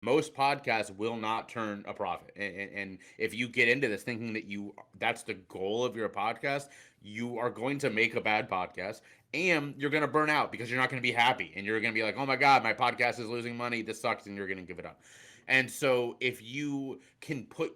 Most podcasts will not turn a profit. And if you get into this thinking that that's the goal of your podcast, you are going to make a bad podcast and you're going to burn out because you're not going to be happy and you're going to be like, oh my God, my podcast is losing money. This sucks. And you're going to give it up. And so if you can put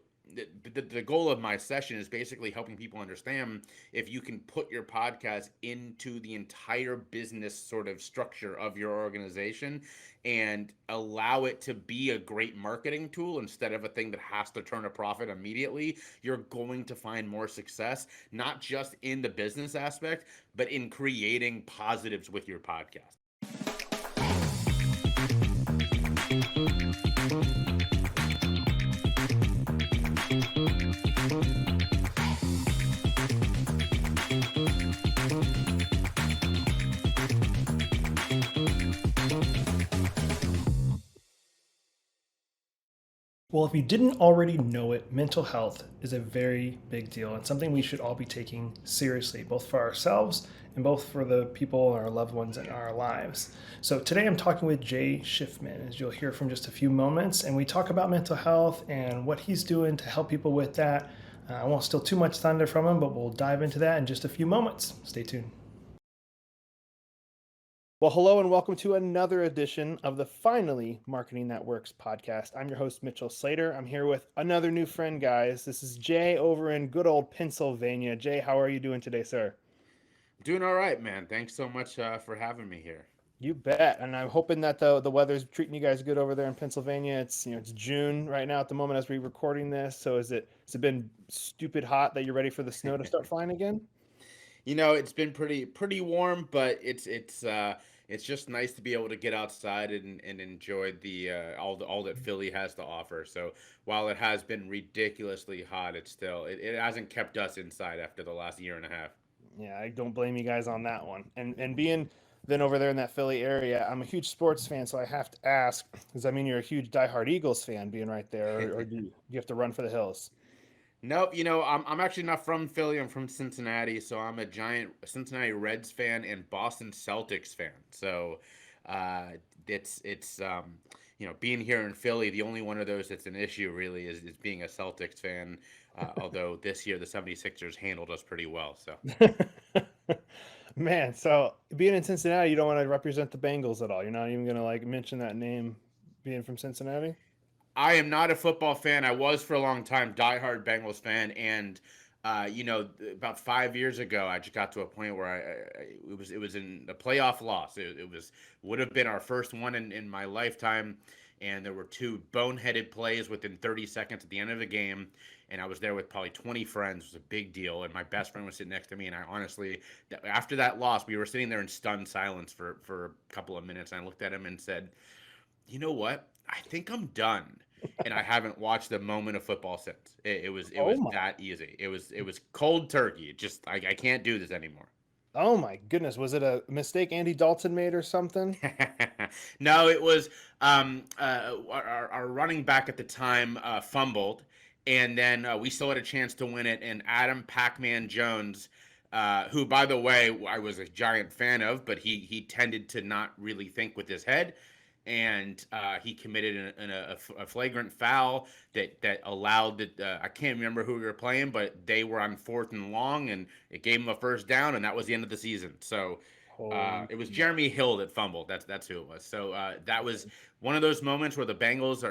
the goal of my session is basically helping people understand if you can put your podcast into the entire business sort of structure of your organization and allow it to be a great marketing tool instead of a thing that has to turn a profit immediately, you're going to find more success, not just in the business aspect, but in creating positives with your podcast. Well, if you didn't already know it, mental health is a very big deal and something we should all be taking seriously, both for ourselves and both for the people and our loved ones in our lives. So today I'm talking with Jay Shifman, as you'll hear from just a few moments, and we talk about mental health and what he's doing to help people with that. I won't steal too much thunder from him, but we'll dive into that in just a few moments. Stay tuned. Well, hello and welcome to another edition of the Finally Marketing That Works podcast. I'm your host, Mitchell Slater. I'm here with another new friend, guys. This is Jay over in good old Pennsylvania. Jay, how are you doing today, sir? Doing all right, man. Thanks so much for having me here. You bet. And I'm hoping that the weather's treating you guys good over there in Pennsylvania. It's June right now at the moment as we're recording this. So has it been stupid hot that you're ready for the snow to start flying again? It's been pretty warm, but it's just nice to be able to get outside and enjoy the all that Philly has to offer. So while it has been ridiculously hot, it hasn't kept us inside after the last year and a half. Yeah, I don't blame you guys on that one. And being then over there in that Philly area, I'm a huge sports fan, so I have to ask, does that mean you're a huge diehard Eagles fan being right there, or do you have to run for the hills? Nope, I'm actually not from Philly. I'm from Cincinnati, so I'm a giant Cincinnati Reds fan and Boston Celtics fan. So, uh, it's being here in Philly, the only one of those that's an issue really is being a Celtics fan. Although this year the 76ers handled us pretty well. So Man, so being in Cincinnati, you don't want to represent the Bengals at all. You're not even going to like mention that name being from Cincinnati? I am not a football fan. I was for a long time diehard Bengals fan, and about 5 years ago, I just got to a point where it was in a playoff loss. It was would have been our first one in my lifetime, and there were two boneheaded plays within 30 seconds at the end of the game, and I was there with probably 20 friends. It was a big deal, and my best friend was sitting next to me, and I honestly, after that loss, we were sitting there in stunned silence for a couple of minutes, and I looked at him and said, you know what? I think I'm done. And I haven't watched a moment of football since. It was Oh my, that easy. It was cold turkey. I can't do this anymore. oh my goodness. Was it a mistake Andy Dalton made or something? No, it was our running back at the time fumbled, and then we still had a chance to win it. And Adam Pac-Man Jones, who by the way I was a giant fan of, but he tended to not really think with his head, and he committed a flagrant foul that allowed that I can't remember who we were playing, but they were on 4th and long, and it gave him a first down, and that was the end of the season. So Holy it was smokes. Jeremy Hill that fumbled. That's who it was. So that was one of those moments where the Bengals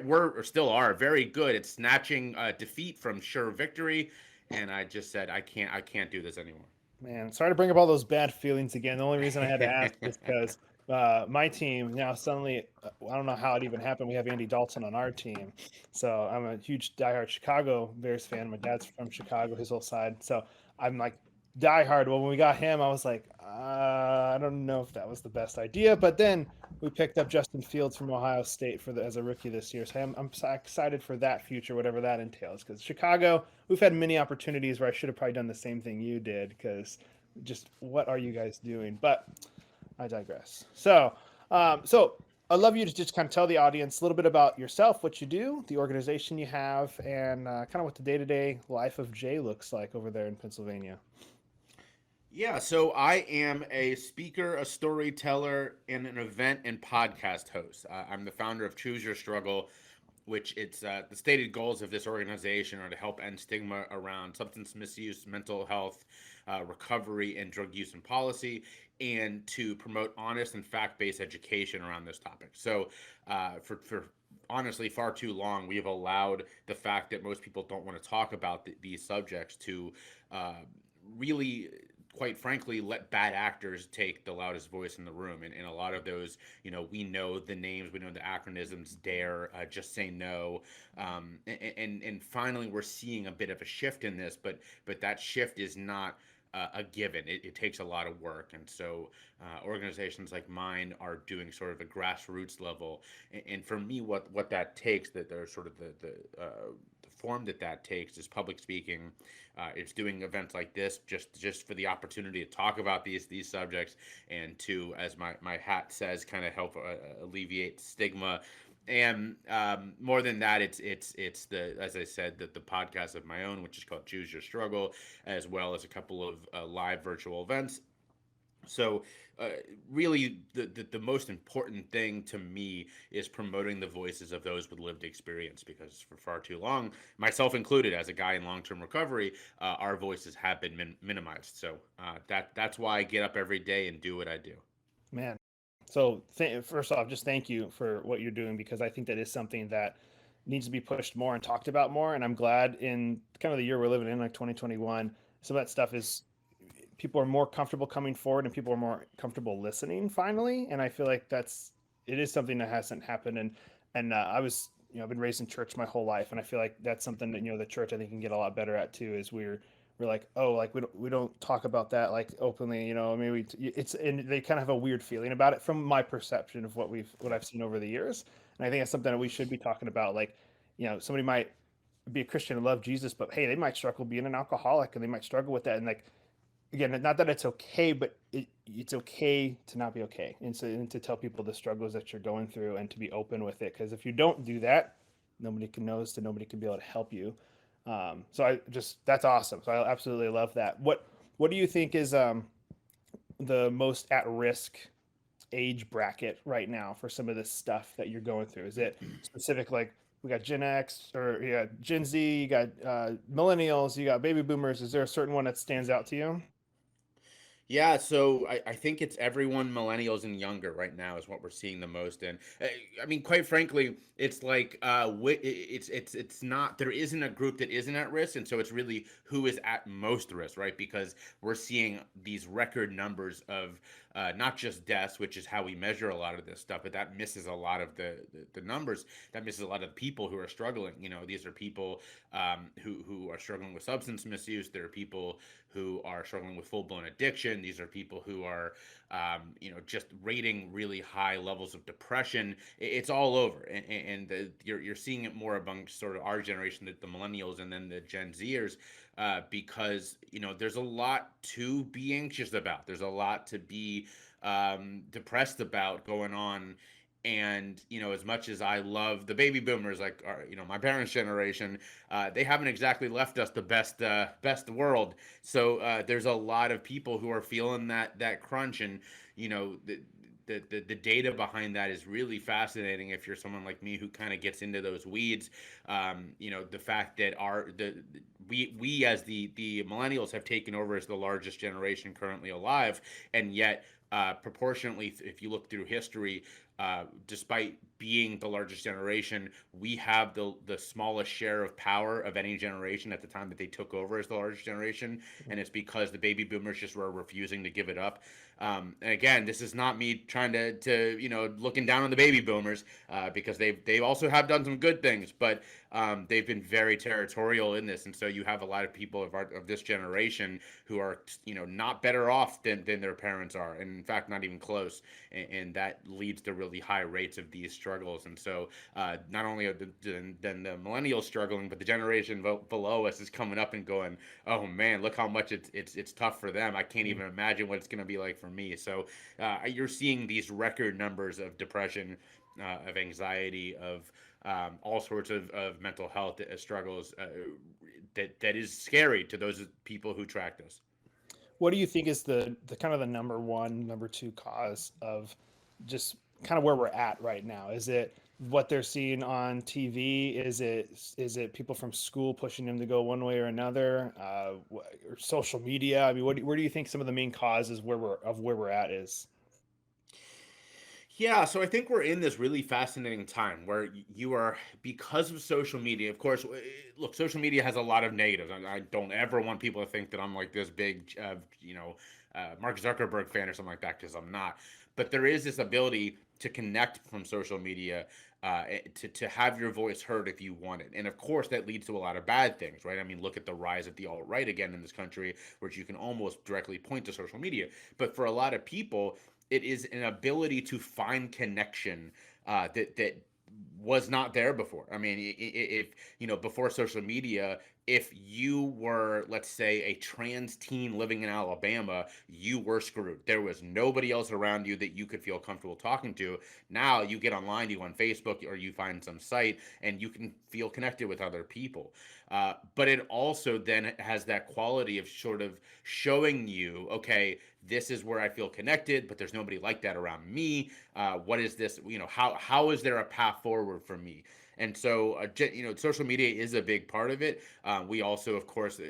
were or still are very good at snatching defeat from sure victory, and I just said I can't do this anymore. Man, sorry to bring up all those bad feelings again. The only reason I had to ask is because my team now suddenly, I don't know how it even happened. We have Andy Dalton on our team. So I'm a huge diehard Chicago Bears fan. My dad's from Chicago, his whole side. So I'm like diehard. Well, when we got him, I was like, I don't know if that was the best idea. But then we picked up Justin Fields from Ohio State as a rookie this year. So I'm so excited for that future, whatever that entails. Because Chicago, we've had many opportunities where I should have probably done the same thing you did. Because just what are you guys doing? But I digress. So I'd love you to just kind of tell the audience a little bit about yourself, what you do, the organization you have, and kind of what the day-to-day life of Jay looks like over there in Pennsylvania. Yeah, so I am a speaker, a storyteller, and an event and podcast host. I'm the founder of Choose Your Struggle, which it's the stated goals of this organization are to help end stigma around substance misuse, mental health, recovery, and drug use and policy, and to promote honest and fact-based education around this topic. So, for honestly far too long, we have allowed the fact that most people don't want to talk about these subjects to uh, really, quite frankly, let bad actors take the loudest voice in the room. And a lot of those, we know the names, we know the acronyms, dare, just say no. And finally, we're seeing a bit of a shift in this, but that shift is not a given. It takes a lot of work. And so organizations like mine are doing sort of a grassroots level. And for me, what that takes, that there's sort of the form that takes is public speaking. It's doing events like this just for the opportunity to talk about these subjects, and to, as my hat says, kind of help alleviate stigma. And more than that, it's the, as I said, the podcast of my own, which is called Choose Your Struggle, as well as a couple of live virtual events. So, uh, really, the most important thing to me is promoting the voices of those with lived experience, because for far too long, myself included, as a guy in long term recovery, our voices have been minimized. So that's why I get up every day and do what I do. Man. So first off, just thank you for what you're doing, because I think that is something that needs to be pushed more and talked about more. And I'm glad in kind of the year we're living in, like 2021, some of that stuff is people are more comfortable coming forward and people are more comfortable listening finally. And I feel like it is something that hasn't happened. And I was, I've been raised in church my whole life. And I feel like that's something that, the church, I think, can get a lot better at too, is we're like, oh, like we don't talk about that like openly, maybe it's, and they kind of have a weird feeling about it from my perception of what I've seen over the years. And I think that's something that we should be talking about. Like, somebody might be a Christian and love Jesus, but hey, they might struggle being an alcoholic and they might struggle with that. And like, again, not that it's okay, but it's okay to not be okay, and to tell people the struggles that you're going through and to be open with it. Because if you don't do that, nobody can know, so nobody can be able to help you. So that's awesome. So I absolutely love that. What do you think is the most at risk age bracket right now for some of this stuff that you're going through? Is it specific, like we got Gen X, or you got Gen Z, you got millennials, you got baby boomers? Is there a certain one that stands out to you? Yeah, so I think it's everyone, millennials and younger, right now is what we're seeing the most in. I mean, quite frankly, it's like it's not, there isn't a group that isn't at risk, and so it's really who is at most risk, right? Because we're seeing these record numbers of not just deaths, which is how we measure a lot of this stuff, but that misses a lot of the numbers. That misses a lot of people who are struggling. These are people who are struggling with substance misuse. There are people who are struggling with full blown addiction. These are people who are, just rating really high levels of depression. It's all over, and you're seeing it more amongst sort of our generation, the millennials, and then the Gen Zers, because there's a lot to be anxious about. There's a lot to be depressed about going on. And as much as I love the baby boomers, like my parents' generation, they haven't exactly left us the best world. So there's a lot of people who are feeling that crunch, and the data behind that is really fascinating. If you're someone like me who kind of gets into those weeds, the fact that we as the millennials have taken over as the largest generation currently alive, and yet proportionately, if you look through history, despite being the largest generation, we have the smallest share of power of any generation at the time that they took over as the largest generation, and it's because the baby boomers just were refusing to give it up. And again, this is not me trying to looking down on the baby boomers, because they also have done some good things, but they've been very territorial in this, and so you have a lot of people of this generation who are not better off than their parents are, and in fact not even close, and that leads to really high rates of these struggles. And so not only are the millennials struggling, but the generation below us is coming up and going, oh man, look how much it's tough for them. I can't even imagine what it's going to be like for me. So you're seeing these record numbers of depression, of anxiety, of all sorts of mental health struggles, that is scary to those people who track us. What do you think is the kind of the number one, number two cause of just kind of where we're at right now? Is it what they're seeing on TV? Is it people from school pushing them to go one way or another? Or social media? I mean, where do you think some of the main causes where we're at is? Yeah, so I think we're in this really fascinating time where you are, because of social media. Of course, look, social media has a lot of negatives. I don't ever want people to think that I'm like this big, Mark Zuckerberg fan or something like that, because I'm not. But there is this ability to connect from social media, to have your voice heard if you want it. And of course, that leads to a lot of bad things, right? I mean, look at the rise of the alt right again in this country, which you can almost directly point to social media. But for a lot of people, it is an ability to find connection, that was not there before. I mean, if before social media, if you were, let's say, a trans teen living in Alabama, you were screwed. There was nobody else around you that you could feel comfortable talking to. Now you get online, you go on Facebook, or you find some site, and you can feel connected with other people. But it also then has that quality of sort of showing you, okay, this is where I feel connected, but there's nobody like that around me. What is this? How is there a path forward for me? And so, social media is a big part of it. We also, of course,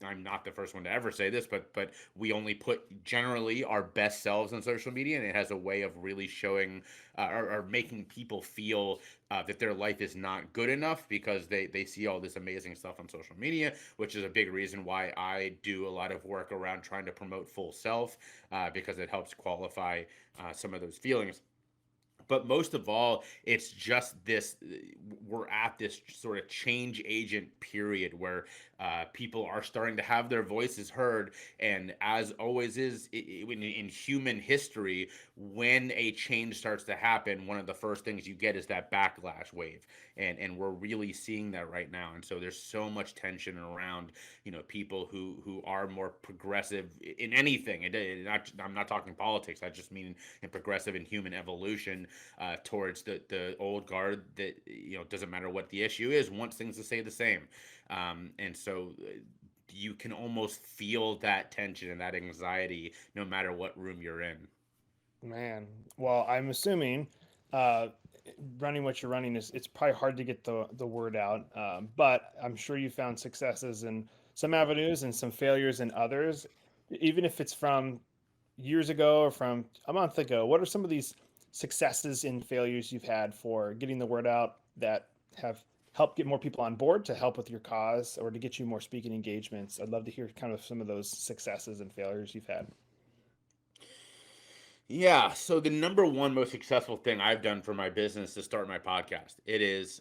I'm not the first one to ever say this, but we only put generally our best selves on social media, and it has a way of really showing, or making people feel that their life is not good enough because they see all this amazing stuff on social media, which is a big reason why I do a lot of work around trying to promote full self, because it helps qualify some of those feelings. But most of all, it's just this, we're at this sort of change agent period where people are starting to have their voices heard. And as always is in human history, when a change starts to happen, one of the first things you get is that backlash wave. And we're really seeing that right now. And so there's so much tension around, people who are more progressive in anything. I'm not talking politics. I just mean in progressive and human evolution, towards the old guard that, doesn't matter what the issue is, wants things to stay the same. And so you can almost feel that tension and that anxiety no matter what room you're in. Man, well, I'm assuming uh, running what you're running is it's probably hard to get the word out, but I'm sure you found successes in some avenues and some failures in others, even if it's from years ago or from a month ago. What are some of these successes and failures you've had for getting the word out that have helped get more people on board to help with your cause or to get you more speaking engagements? I'd love to hear kind of some of those successes and failures you've had. Yeah. So the number one most successful thing I've done for my business to start my podcast, it is,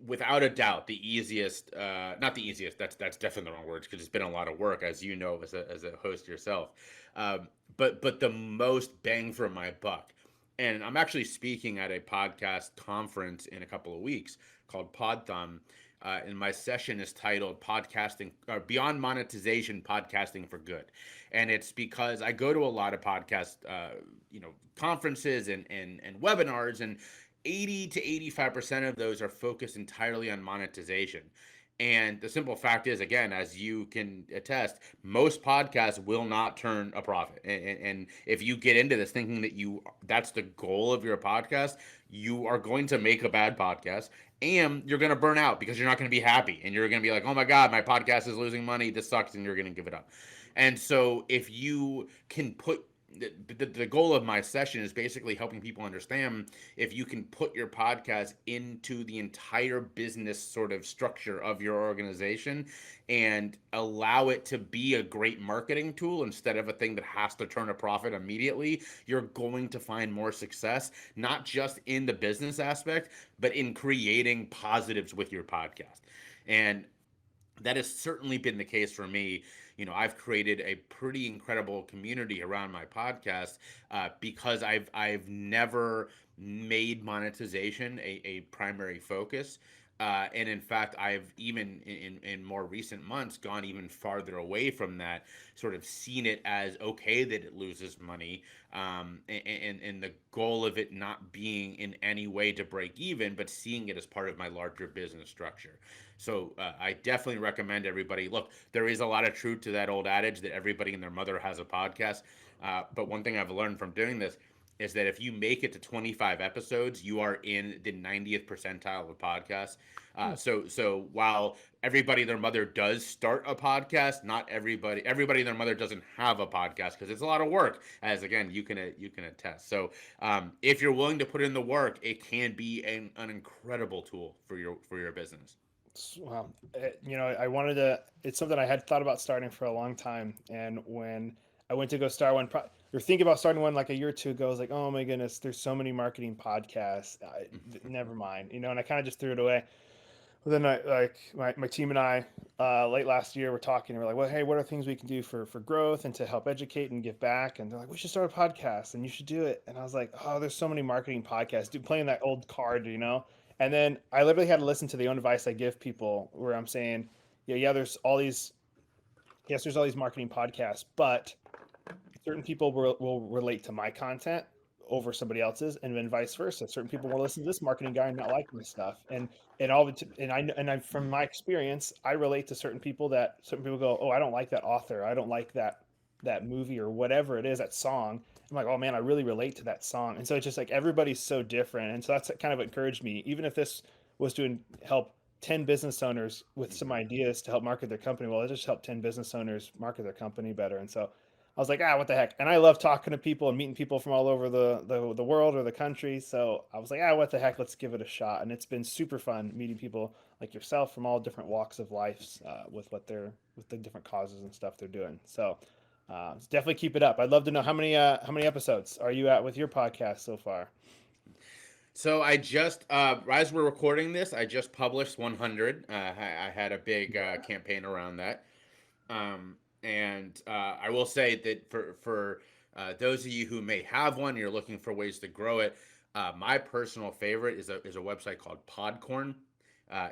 without a doubt, the easiest. Not the easiest. That's definitely the wrong words, because it's been a lot of work, as you know, as a host yourself. But the most bang for my buck. And I'm actually speaking at a podcast conference in a couple of weeks called Podthon. And my session is titled "Podcasting Beyond Monetization: Podcasting for Good." And it's because I go to a lot of podcast, conferences and webinars, and 80 to 85% of those are focused entirely on monetization. And the simple fact is, again, as you can attest, most podcasts will not turn a profit. And if you get into this thinking that that's the goal of your podcast, you are going to make a bad podcast, and you're going to burn out because you're not going to be happy, and you're going to be like, oh my God, my podcast is losing money. This sucks. And you're going to give it up. And so if you can put the goal of my session is basically helping people understand, if you can put your podcast into the entire business sort of structure of your organization and allow it to be a great marketing tool instead of a thing that has to turn a profit immediately, you're going to find more success, not just in the business aspect, but in creating positives with your podcast. And that has certainly been the case for me. I've created a pretty incredible community around my podcast, because I've never made monetization a primary focus. And in fact, I've even in more recent months gone even farther away from that, sort of seen it as okay that it loses money, and the goal of it not being in any way to break even, but seeing it as part of my larger business structure. So I definitely recommend everybody look. There is a lot of truth to that old adage that everybody and their mother has a podcast. But one thing I've learned from doing this is that if you make it to 25 episodes, you are in the 90th percentile of podcasts. So while everybody and their mother does start a podcast, not everybody and their mother doesn't have a podcast because it's a lot of work. As again, you can attest. So if you're willing to put in the work, it can be an incredible tool for your business. Well, I wanted to. It's something I had thought about starting for a long time, and when I went to go start one, or thinking about starting one like a year or two ago, I was like, oh my goodness, there's so many marketing podcasts. Never mind, and I kind of just threw it away. But then my team and I late last year were talking, and we're like, well, hey, what are things we can do for growth and to help educate and give back? And they're like, we should start a podcast, and you should do it. And I was like, oh, there's so many marketing podcasts. Dude, playing that old card. And then I literally had to listen to the own advice I give people, where I'm saying, yeah, there's all these, yes, there's all these marketing podcasts, but certain people will relate to my content over somebody else's, and then vice versa. Certain people will listen to this marketing guy and not like my stuff, and I from my experience, I relate to certain people that certain people go, oh, I don't like that author, I don't like that movie or whatever it is, that song. I'm like, oh man, I really relate to that song, and so it's just like everybody's so different, and so that's kind of encouraged me. Even if this was to help 10 business owners with some ideas to help market their company, well, it just helped 10 business owners market their company better, and so I was like, what the heck? And I love talking to people and meeting people from all over the world or the country. So I was like, what the heck? Let's give it a shot. And it's been super fun meeting people like yourself from all different walks of life with with the different causes and stuff they're doing. So definitely keep it up. I'd love to know how many episodes are you at with your podcast so far? So I just, as we're recording this, I just published 100. I had a big campaign around that. And I will say that for those of you who may have one, you're looking for ways to grow it. My personal favorite is a website called Podcorn.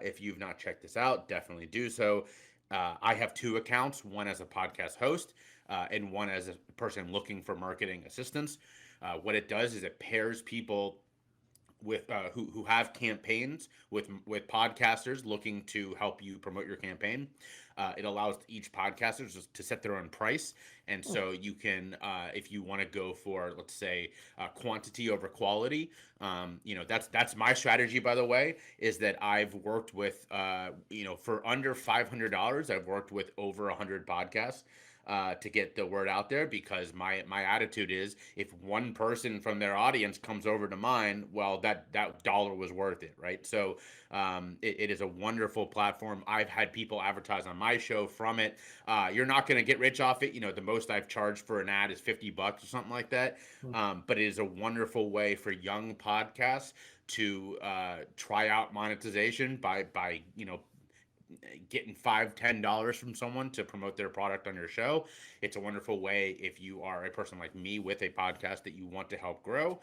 If you've not checked this out, definitely do so. I have two accounts: one as a podcast host, and one as a person looking for marketing assistance. What it does is it pairs people with who have campaigns with podcasters looking to help you promote your campaign. It allows each podcaster to set their own price, and so you can, if you want to go for, let's say, quantity over quality. That's my strategy. By the way, is that I've worked with, for under $500, I've worked with over 100 podcasts. To get the word out there, because my attitude is, if one person from their audience comes over to mine, well, that dollar was worth it, right? So it is a wonderful platform. I've had people advertise on my show from it. You're not going to get rich off it. The most I've charged for an ad is $50 or something like that. But it is a wonderful way for young podcasts to try out monetization by getting $5-10 from someone to promote their product on your show. It's a wonderful way, if you are a person like me with a podcast that you want to help grow,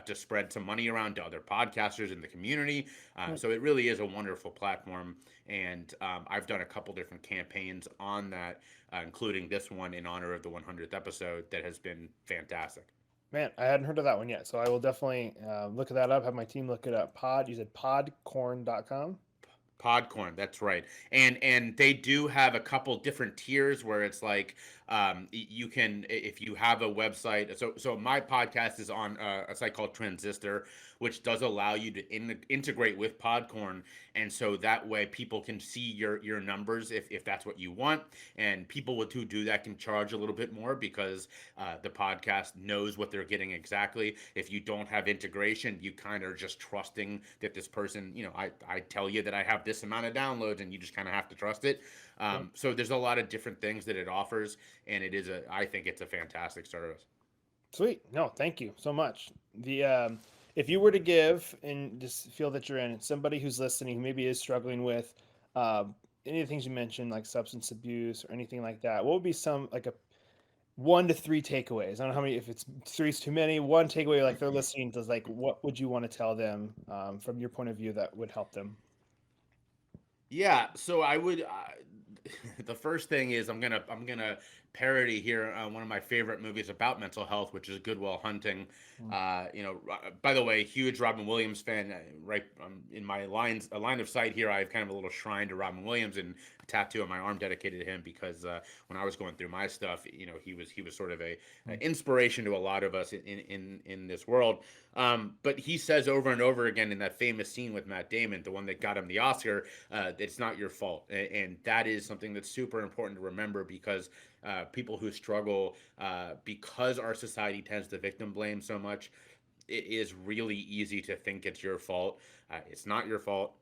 to spread some money around to other podcasters in the community. So it really is a wonderful platform, and I've done a couple different campaigns on that, including this one in honor of the 100th episode, that has been fantastic. Man, I hadn't heard of that one yet, so I will definitely look that up. Have my team look it up. You said podcorn.com? Podcorn, that's right, and they do have a couple different tiers where it's like, you can, if you have a website. So my podcast is on a site called Transistor, which does allow you to integrate with Podcorn, and so that way people can see your numbers if that's what you want, and people who do that can charge a little bit more, because the podcast knows what they're getting exactly. If you don't have integration, you kind of are just trusting that this person, I tell you that I have this amount of downloads, and you just kind of have to trust it. So there's a lot of different things that it offers, and I think it's a fantastic service. Sweet. No, thank you so much. If you were to give, and just feel that you're in, somebody who's listening who maybe is struggling with any of the things you mentioned, like substance abuse or anything like that, what would be some, like, a 1 to 3 takeaways? I don't know how many. If it's three's too many, one takeaway, like, they're listening to, like, what would you want to tell them from your point of view that would help them? Yeah, so I would. The first thing is I'm gonna parody here one of my favorite movies about mental health, which is Good Will Hunting. Mm. By the way, huge Robin Williams fan. Right in my a line of sight here, I have kind of a little shrine to Robin Williams and a tattoo on my arm dedicated to him because when I was going through my stuff, he was sort of a inspiration to a lot of us in this world. But he says over and over again in that famous scene with Matt Damon, the one that got him the Oscar, it's not your fault. And that is something that's super important to remember because people who struggle, because our society tends to victim blame so much, it is really easy to think it's your fault. It's not your fault.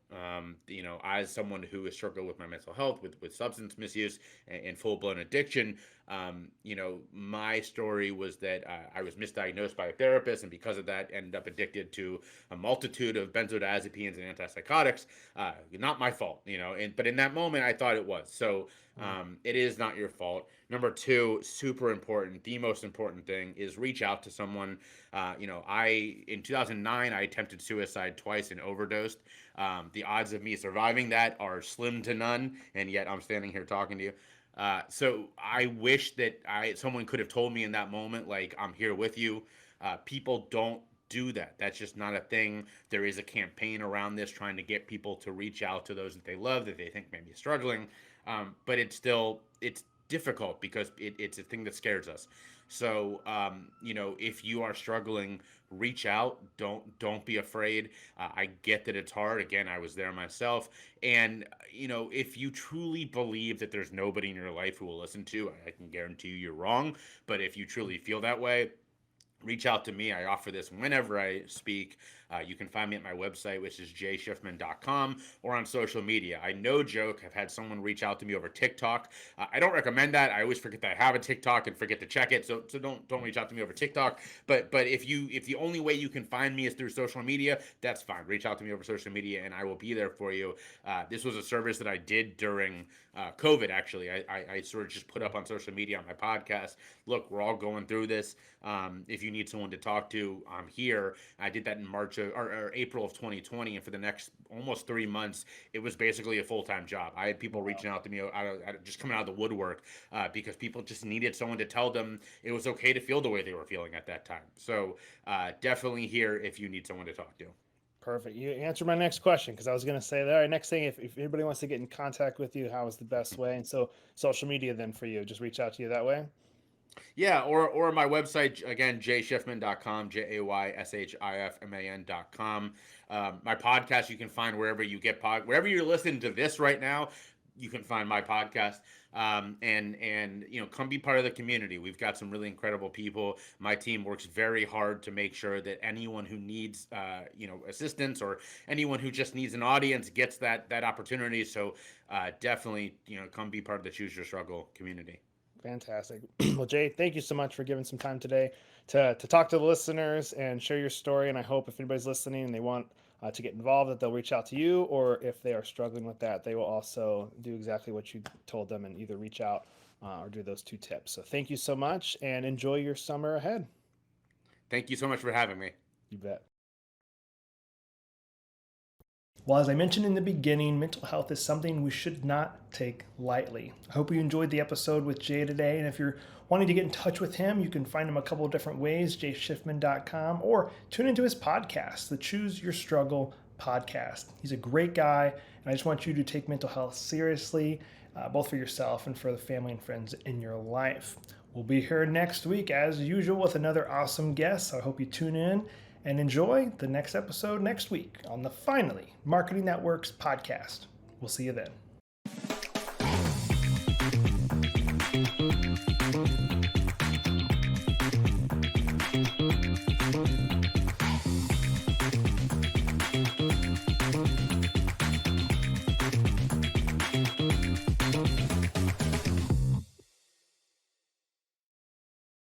As someone who has struggled with my mental health, with substance misuse and full blown addiction, my story was that I was misdiagnosed by a therapist, and because of that, ended up addicted to a multitude of benzodiazepines and antipsychotics. Not my fault, but in that moment, I thought it was. So it is not your fault. Number two, super important, the most important thing is reach out to someone. In 2009, I attempted suicide twice and overdosed. The odds of me surviving that are slim to none, and yet I'm standing here talking to you. So I wish that someone could have told me in that moment, like, I'm here with you. People don't do that. That's just not a thing. There is a campaign around this trying to get people to reach out to those that they love, that they think may be struggling. But it's difficult because it's a thing that scares us. So, if you are struggling, reach out. Don't be afraid. I get that it's hard. Again, I was there myself. And if you truly believe that there's nobody in your life who will listen to, I can guarantee you're wrong. But if you truly feel that way, reach out to me. I offer this whenever I speak. You can find me at my website, which is 𝗃_𝗏𝗵.com, or on social media. I no joke have had someone reach out to me over TikTok. I don't recommend that. I always forget that I have a TikTok and forget to check it. So don't reach out to me over TikTok. But if the only way you can find me is through social media, that's fine. Reach out to me over social media, and I will be there for you. This was a service that I did during COVID. Actually, I sort of just put up on social media on my podcast. Look, we're all going through this. If you need someone to talk to, I'm here. I did that in March or April of 2020, and for the next almost 3 months, it was basically a full-time job. I had people reaching out to me just coming out of the woodwork because people just needed someone to tell them it was okay to feel the way they were feeling at that time. So definitely here if you need someone to talk to. Perfect. You answered my next question because I was going to say, all right, next thing, if anybody wants to get in contact with you, how is the best way? And so social media then for you, just reach out to you that way. Yeah, or my website again, 𝗃_𝗏𝗵.com, 𝗃_𝗏𝗵.com. My podcast you can find wherever you get wherever you're listening to this right now. You can find my podcast, and come be part of the community. We've got some really incredible people. My team works very hard to make sure that anyone who needs assistance or anyone who just needs an audience gets that opportunity. So definitely come be part of the Choose Your Struggle community. Fantastic. Well, Jay, thank you so much for giving some time today to talk to the listeners and share your story. And I hope if anybody's listening and they want to get involved, that they'll reach out to you, or if they are struggling with that, they will also do exactly what you told them and either reach out or do those 2 tips. So thank you so much and enjoy your summer ahead. Thank you so much for having me. You bet. Well, as I mentioned in the beginning, mental health is something we should not take lightly. I hope you enjoyed the episode with Jay today. And if you're wanting to get in touch with him, you can find him a couple of different ways, 𝗃_𝗏𝗵.com, or tune into his podcast, the Choose Your Struggle podcast. He's a great guy, and I just want you to take mental health seriously, both for yourself and for the family and friends in your life. We'll be here next week, as usual, with another awesome guest. So I hope you tune in and enjoy the next episode next week on the Finally Marketing That Works podcast. We'll see you then.